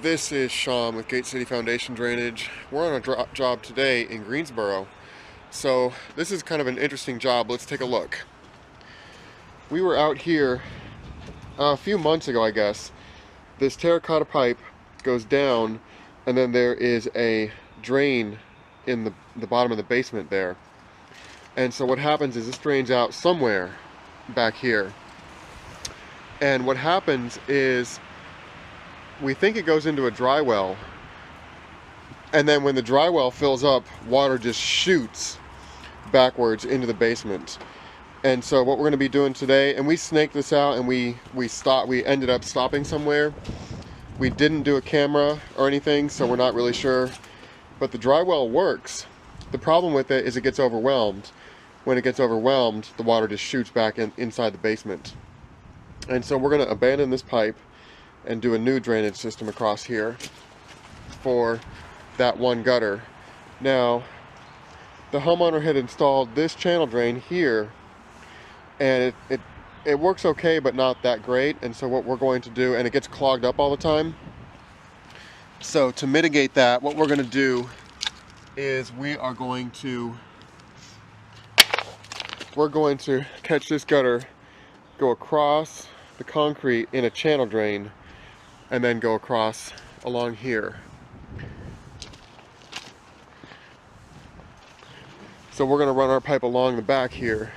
This is Sean with Gate City Foundation Drainage. We're on a job today in Greensboro. So this is kind of an interesting job. Let's take a look. We were out here a few months ago, I guess. This terracotta pipe goes down, and then there is a drain in the bottom of the basement there. And so what happens is this drains out somewhere back here. And what happens is we think it goes into a dry well, and then when the dry well fills up, water just shoots backwards into the basement. And so what we're going to be doing today, and we snaked this out, and we ended up stopping somewhere. We didn't do a camera or anything, so we're not really sure, but the dry well works. The problem with it is it gets overwhelmed. When it gets overwhelmed, the water just shoots back inside the basement. And so we're going to abandon this pipe and do a new drainage system across here for that one gutter. Now, the homeowner had installed this channel drain here, and it works okay, but not that great. And so what we're going to do, and it gets clogged up all the time. So to mitigate that, what we're going to do is we're going to catch this gutter, go across the concrete in a channel drain, and then go across along here. So we're going to run our pipe along the back here.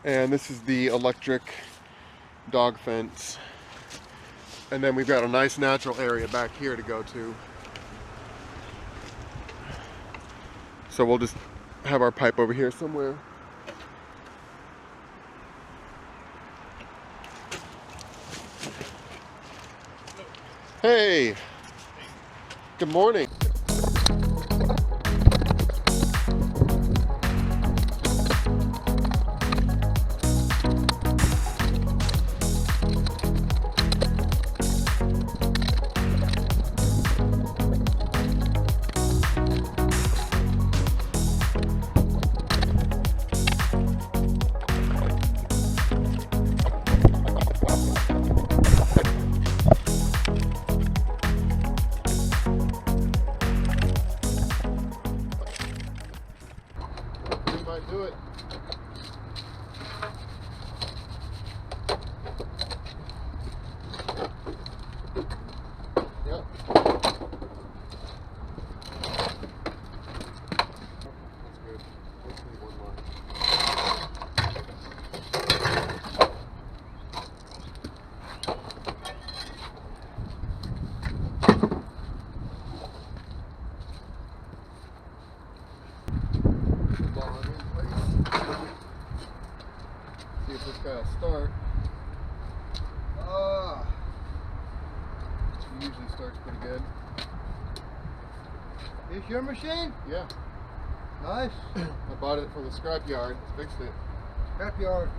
And this is the electric dog fence. And then we've got a nice natural area back here to go to. So we'll just have our pipe over here somewhere. Hey, good morning. Might do it. Yep. That's good. Let's leave one more. See if this guy'll start. It usually starts pretty good. This your machine? Yeah. Nice. I bought it from the scrap yard. Fixed it. Scrap yard.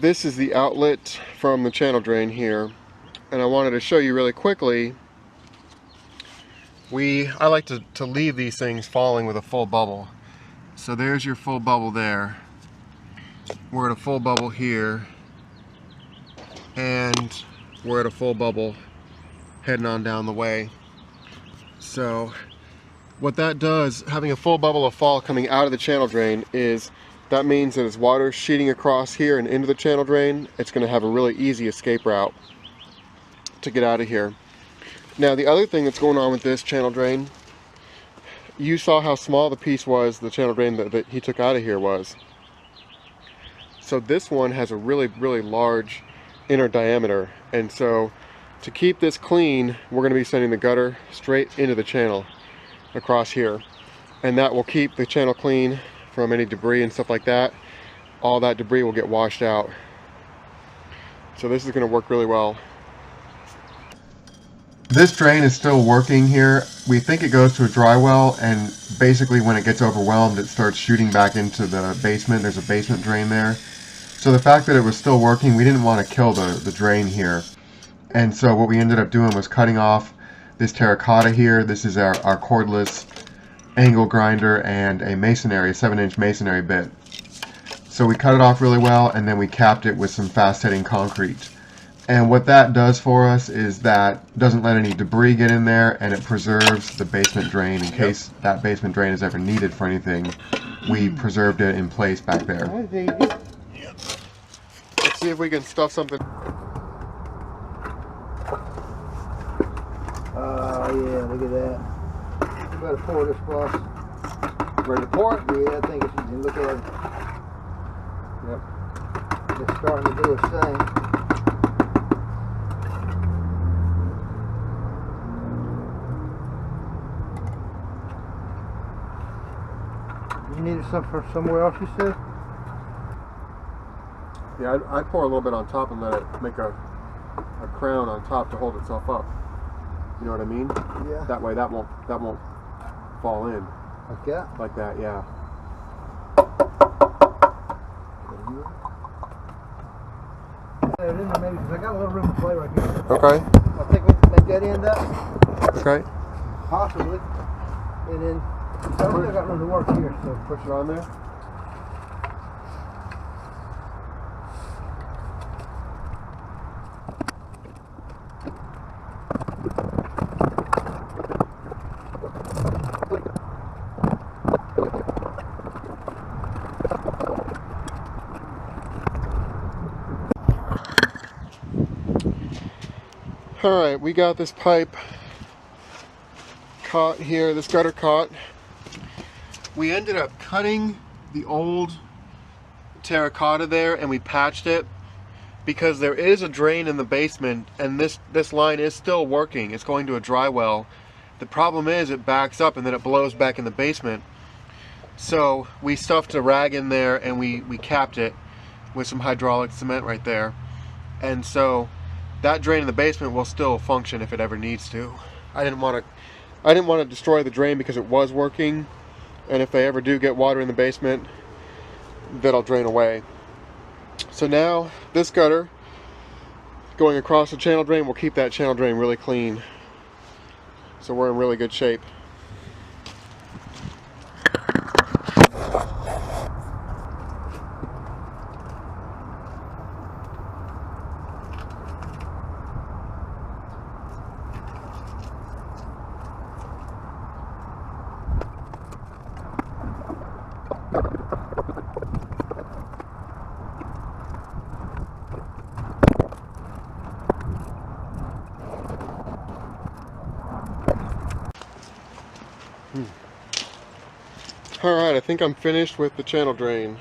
this is the outlet from the channel drain here, and I wanted to show you really quickly. I like to leave these things falling with a full bubble. So there's your full bubble there. We're at a full bubble here, and we're at a full bubble heading on down the way. So what that does, having a full bubble of fall coming out of the channel drain, is that means that as water sheeting across here and into the channel drain, it's going to have a really easy escape route to get out of here. Now the other thing that's going on with this channel drain, you saw how small the piece was, the channel drain that he took out of here was. So this one has a really, really large inner diameter, and so to keep this clean, we're going to be sending the gutter straight into the channel across here, and that will keep the channel clean from any debris and stuff like that. All that debris will get washed out. So this is going to work really well. This drain is still working here. We think it goes to a dry well, and basically when it gets overwhelmed, it starts shooting back into the basement. There's a basement drain there. So the fact that it was still working, we didn't want to kill the drain here. And so what we ended up doing was cutting off this terracotta here. This is our cordless angle grinder and a 7-inch masonry bit. So we cut it off really well, and then we capped it with some fast-setting concrete. And what that does for us is that doesn't let any debris get in there, and it preserves the basement drain in case that basement drain is ever needed for anything. We preserved it in place back there. Let's see if we can stuff something. Yeah, look at that. You better pour this for us. Ready to pour it? Yeah, I think it's easy. Look at it. Yep. It's starting to do its thing. You needed some from somewhere else, you said? Yeah, I'd pour a little bit on top and let it make a crown on top to hold itself up. You know what I mean? Yeah. That way that won't fall in. Like that? Like that, yeah. There it is, maybe, because I got a little room to play right here. Okay. I think we can make that end up. Okay. Possibly. And then, I still got room to work here, so Push it on there. Alright, we got this pipe caught here, this gutter caught. We ended up cutting the old terracotta there and we patched it because there is a drain in the basement, and this line is still working. It's going to a dry well. The problem is it backs up and then it blows back in the basement. So we stuffed a rag in there and we capped it with some hydraulic cement right there. And so that drain in the basement will still function if it ever needs to. I didn't want to destroy the drain because it was working, and if they ever do get water in the basement, that'll drain away. So now this gutter going across the channel drain will keep that channel drain really clean. So we're in really good shape. Alright, I think I'm finished with the channel drain.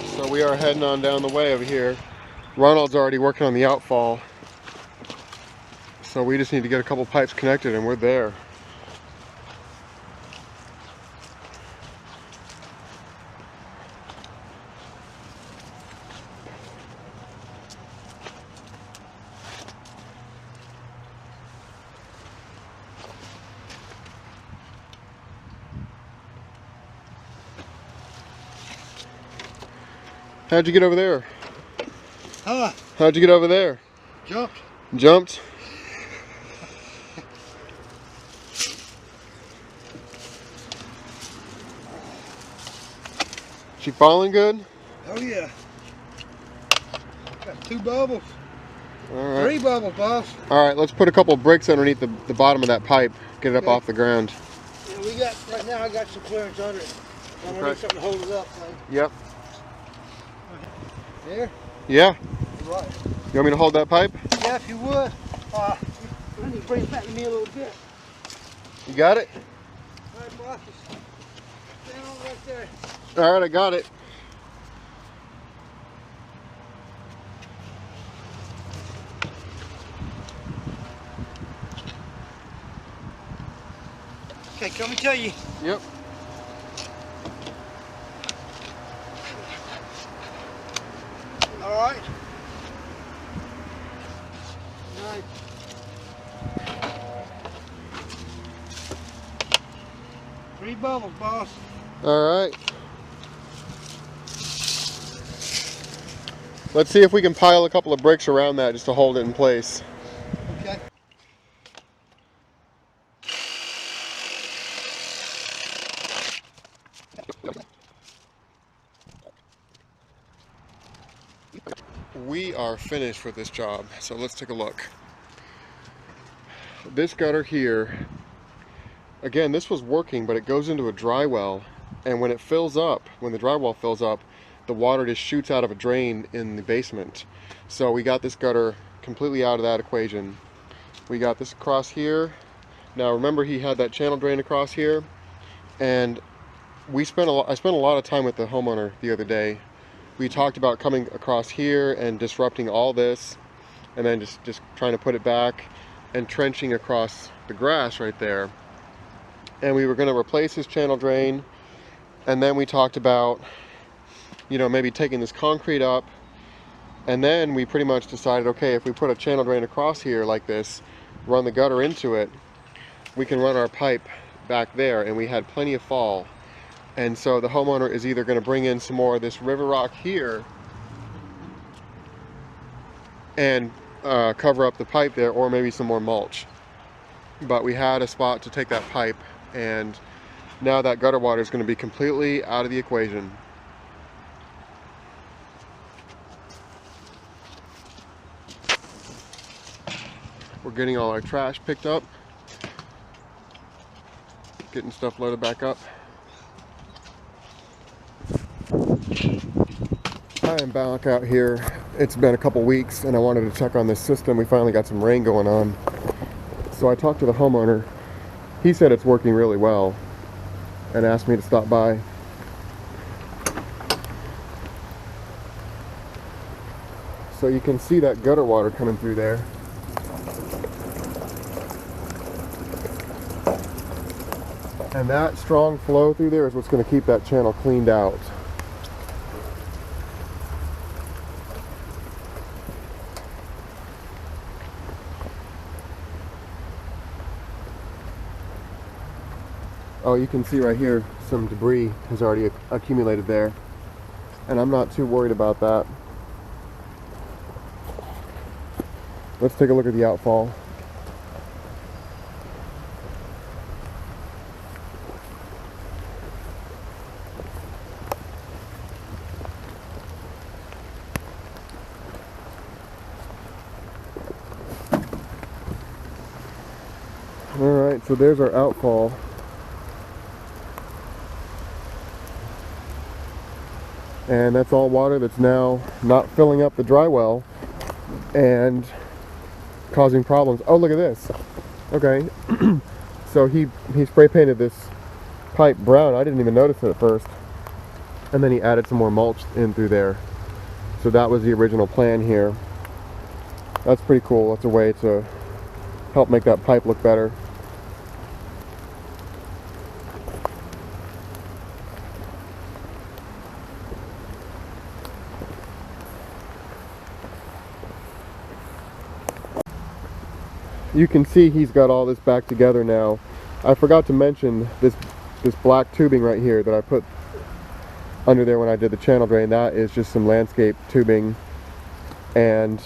So we are heading on down the way over here. Ronald's already working on the outfall. So we just need to get a couple pipes connected and we're there. How'd you get over there? Huh? How'd you get over there? Jumped. Jumped? She falling good? Oh yeah. Got 2 bubbles. All right. 3 bubbles, boss. All right, let's put a couple bricks underneath the bottom of that pipe. Get it up off the ground. Yeah, we got, right now I got some clearance under it. I'm gonna need something to hold it up. So. Yep. There? Yeah. Right. You want me to hold that pipe? Yeah, if you would. I need to bring it back to me a little bit. You got it? All right, boss. Stand on right there. All right, I got it. Okay, come and tell you. Yep. All right. Nice. Three bubbles, boss. All right. Let's see if we can pile a couple of bricks around that just to hold it in place. Okay. We are finished with this job, so let's take a look. This gutter here, again, this was working, but it goes into a dry well, and when it fills up, when the dry well fills up, the water just shoots out of a drain in the basement. So we got this gutter completely out of that equation. We got this across here. Now remember, he had that channel drain across here, and I spent a lot of time with the homeowner the other day. We talked about coming across here and disrupting all this, and then just trying to put it back and trenching across the grass right there. And we were going to replace his channel drain, and then we talked about, you know, maybe taking this concrete up, and then we pretty much decided, okay, if we put a channel drain across here like this, run the gutter into it, we can run our pipe back there, and we had plenty of fall. And so the homeowner is either going to bring in some more of this river rock here and cover up the pipe there, or maybe some more mulch. But we had a spot to take that pipe, and now that gutter water is going to be completely out of the equation. We're getting all our trash picked up, getting stuff loaded back up. I am back out here. It's been a couple weeks and I wanted to check on this system. We finally got some rain going on. So I talked to the homeowner. He said it's working really well and asked me to stop by. So you can see that gutter water coming through there. And that strong flow through there is what's going to keep that channel cleaned out. Oh, you can see right here some debris has already accumulated there, and I'm not too worried about that. Let's take a look at the outfall. Alright, so there's our outfall. And that's all water that's now not filling up the dry well and causing problems. Oh, look at this. Okay, so he spray painted this pipe brown. I didn't even notice it at first. And then he added some more mulch in through there. So that was the original plan here. That's pretty cool. That's a way to help make that pipe look better. You can see he's got all this back together now. I forgot to mention this black tubing right here that I put under there when I did the channel drain. That is just some landscape tubing, and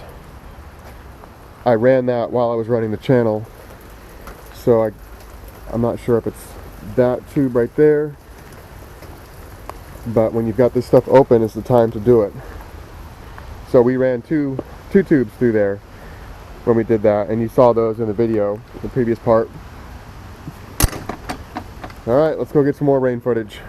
I ran that while I was running the channel. So I'm not sure if it's that tube right there, but when you've got this stuff open, it's the time to do it. So we ran two tubes through there when we did that, and you saw those in the video, the previous part. All right, let's go get some more rain footage.